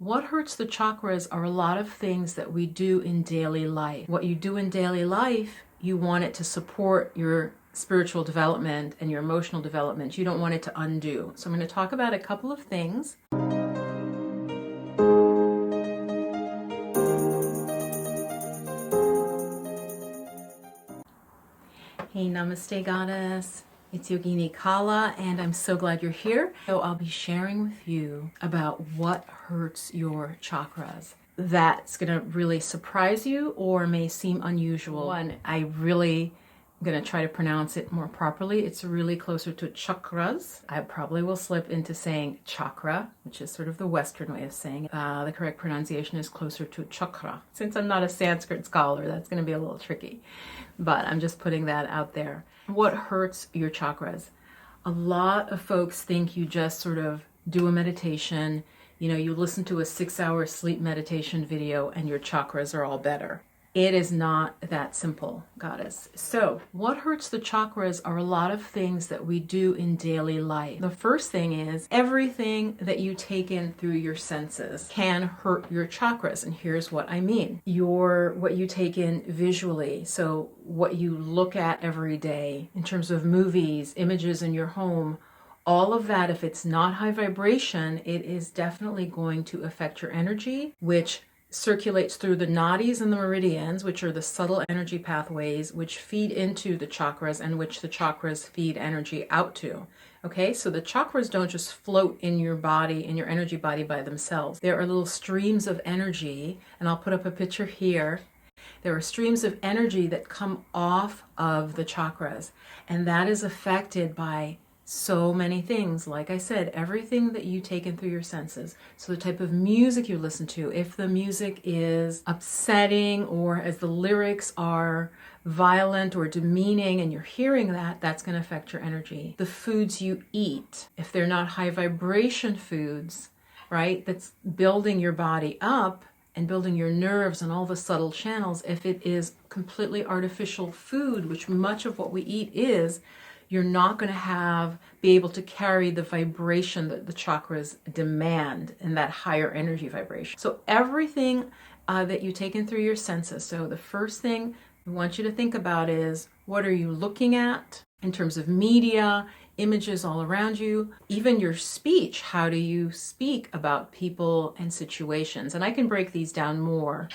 What hurts the chakras are a lot of things that we do in daily life. What you do in daily life, you want it to support your spiritual development and your emotional development. You don't want it to undo. So I'm going to talk about a couple of things. Hey, Namaste Goddess. It's Yogini Kala, and I'm so glad you're here. So I'll be sharing with you about what hurts your chakras. That's going to really surprise you or may seem unusual. One, I really am going to try to pronounce it more properly. It's really closer to chakras. I probably will slip into saying chakra, which is sort of the Western way of saying it. The correct pronunciation is closer to chakra. Since I'm not a Sanskrit scholar, that's going to be a little tricky, but I'm just putting that out there. What hurts your chakras? A lot of folks think you just sort of do a meditation, you listen to a 6-hour sleep meditation video and your chakras are all better. It is not that simple, Goddess. So what hurts the chakras are a lot of things that we do in daily life. The first thing is everything that you take in through your senses can hurt your chakras. And here's what I mean. What you take in visually, so what you look at every day in terms of movies, images in your home, all of that, if it's not high vibration, it is definitely going to affect your energy, which circulates through the nadis and the meridians, which are the subtle energy pathways which feed into the chakras and which the chakras feed energy out to. Okay, so the chakras don't just float in your body, in your energy body by themselves. There are little streams of energy, and I'll put up a picture here. There are streams of energy that come off of the chakras, and that is affected by so many things. Like I said, everything that you take in through your senses. So the type of music you listen to, if the music is upsetting or as the lyrics are violent or demeaning and you're hearing that, that's going to affect your energy. The foods you eat, if they're not high vibration foods, right, that's building your body up and building your nerves and all the subtle channels, if it is completely artificial food, which much of what we eat is, you're not going to be able to carry the vibration that the chakras demand and that higher energy vibration. So everything that you take in through your senses. So the first thing I want you to think about is, what are you looking at in terms of media, images all around you, even your speech? How do you speak about people and situations? And I can break these down more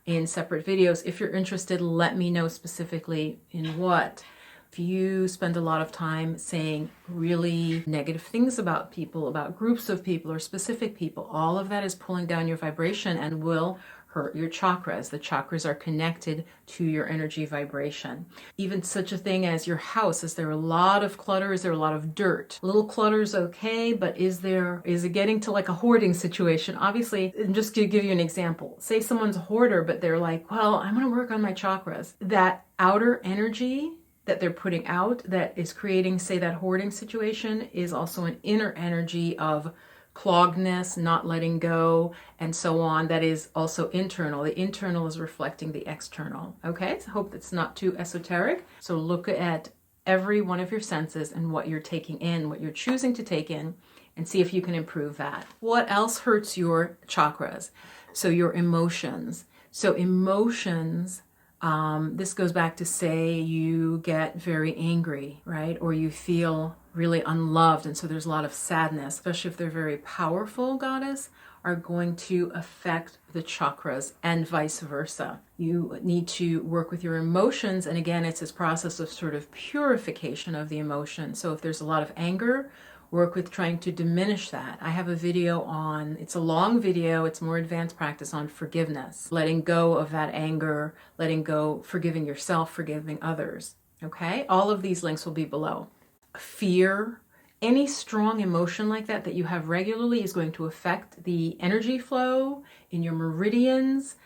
in separate videos. If you're interested, let me know specifically in what. If you spend a lot of time saying really negative things about people, about groups of people or specific people, all of that is pulling down your vibration and will hurt your chakras. The chakras are connected to your energy vibration. Even such a thing as your house. Is there a lot of clutter? Is there a lot of dirt? A little clutter is okay, but is it getting to like a hoarding situation? Obviously, and just to give you an example, say someone's a hoarder, but they're like, well, I'm going to work on my chakras. That outer energy that they're putting out that is creating, say, that hoarding situation is also an inner energy of cloggedness, not letting go, and so on. That is also internal. The internal is reflecting the external. Okay, so I hope that's not too esoteric. So look at every one of your senses and what you're taking in, what you're choosing to take in, and see if you can improve that. What else hurts your chakras? So your emotions. So emotions, this goes back to, say you get very angry, right? Or you feel really unloved, and so there's a lot of sadness, especially if they're very powerful, Goddess, are going to affect the chakras and vice versa. You need to work with your emotions, and again, it's this process of sort of purification of the emotion. So if there's a lot of anger, work with trying to diminish that. I have a video on, it's a long video, it's more advanced practice on forgiveness, letting go of that anger, letting go, forgiving yourself, forgiving others. Okay, all of these links will be below. Fear, any strong emotion like that that you have regularly is going to affect the energy flow in your meridians,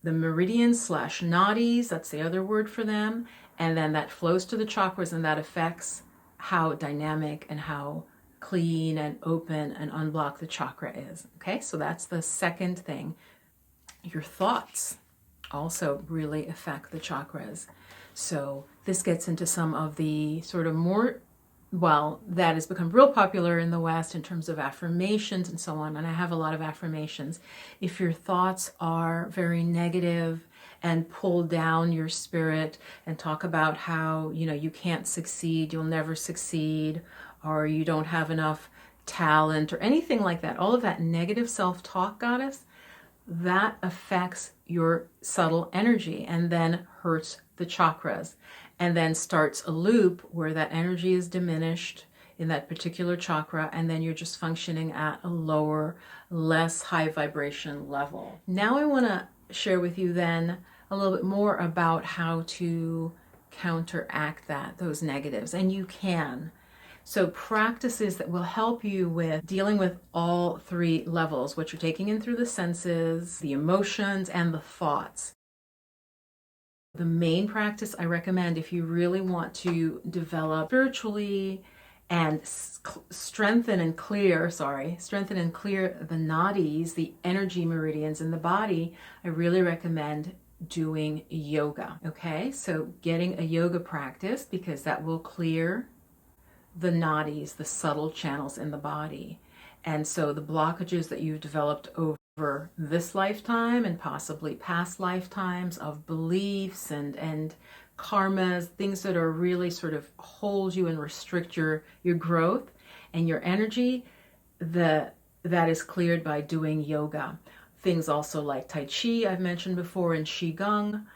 the meridians / nadis, that's the other word for them, and then that flows to the chakras, and that affects how dynamic and how clean and open and unblocked the chakra is. Okay, so that's the second thing. Your thoughts also really affect the chakras. So this gets into some of the sort of more well, that has become real popular in the West in terms of affirmations and so on, and I have a lot of affirmations. If your thoughts are very negative and pull down your spirit and talk about how, you can't succeed, you'll never succeed, or you don't have enough talent or anything like that, all of that negative self-talk, goddess, that affects your subtle energy and then hurts the chakras, and then starts a loop where that energy is diminished in that particular chakra, and then you're just functioning at a lower, less high vibration level. Now I want to share with you then a little bit more about how to counteract those negatives, and you can. So practices that will help you with dealing with all three levels, what you're taking in through the senses, the emotions, and the thoughts. The main practice I recommend if you really want to develop spiritually and strengthen and clear the nadis, the energy meridians in the body, I really recommend doing yoga. Okay, so getting a yoga practice, because that will clear the nadis, the subtle channels in the body. And so the blockages that you've developed over this lifetime and possibly past lifetimes of beliefs and karmas, things that are really sort of hold you and restrict your growth and your energy, that is cleared by doing yoga. Things also like Tai Chi, I've mentioned before, and Qigong,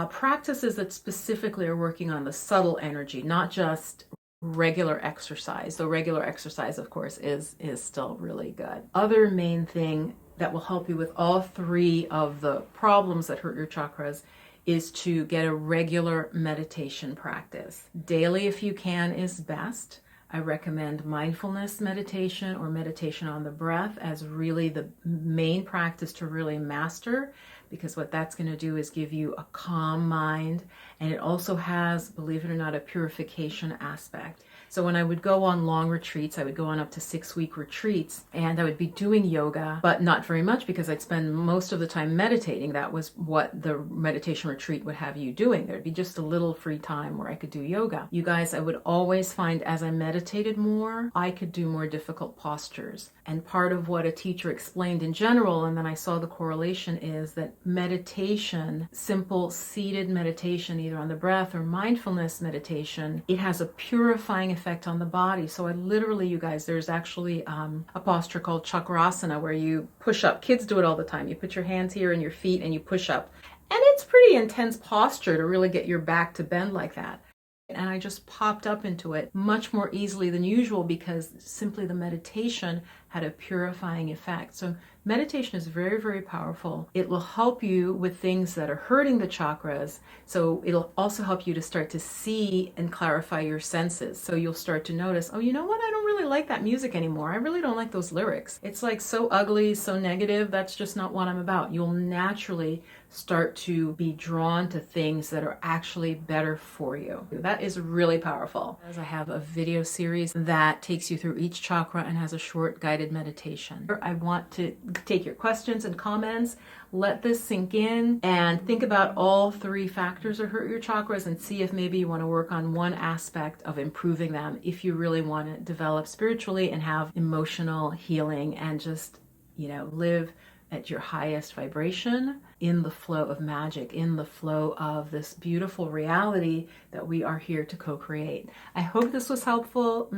practices that specifically are working on the subtle energy, not just regular exercise. So regular exercise, of course, is still really good. Other main thing that will help you with all three of the problems that hurt your chakras is to get a regular meditation practice. Daily, if you can, is best. I recommend mindfulness meditation or meditation on the breath as really the main practice to really master, because what that's going to do is give you a calm mind, and it also has, believe it or not, a purification aspect. So when I would go on long retreats, I would go on up to 6-week retreats, and I would be doing yoga, but not very much because I'd spend most of the time meditating. That was what the meditation retreat would have you doing. There'd be just a little free time where I could do yoga. You guys, I would always find as I meditated more, I could do more difficult postures. And part of what a teacher explained in general, and then I saw the correlation, is that meditation, simple seated meditation, either on the breath or mindfulness meditation, it has a purifying effect on the body. So I literally, you guys, there's actually a posture called chakrasana where you push up. Kids do it all the time. You put your hands here and your feet and you push up. And it's pretty intense posture to really get your back to bend like that. And I just popped up into it much more easily than usual because simply the meditation had a purifying effect. So meditation is very, very powerful. It will help you with things that are hurting the chakras. So it'll also help you to start to see and clarify your senses. So you'll start to notice, oh, you know what? I don't really like that music anymore. I really don't like those lyrics. It's like so ugly, so negative. That's just not what I'm about. You'll naturally start to be drawn to things that are actually better for you. That is really powerful. As I have a video series that takes you through each chakra and has a short guided meditation. I want to take your questions and comments. Let this sink in and think about all three factors that hurt your chakras and see if maybe you want to work on one aspect of improving them if you really want to develop spiritually and have emotional healing and just, live at your highest vibration, in the flow of magic, in the flow of this beautiful reality that we are here to co-create. I hope this was helpful.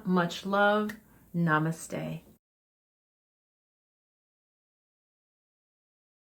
Much love. Namaste.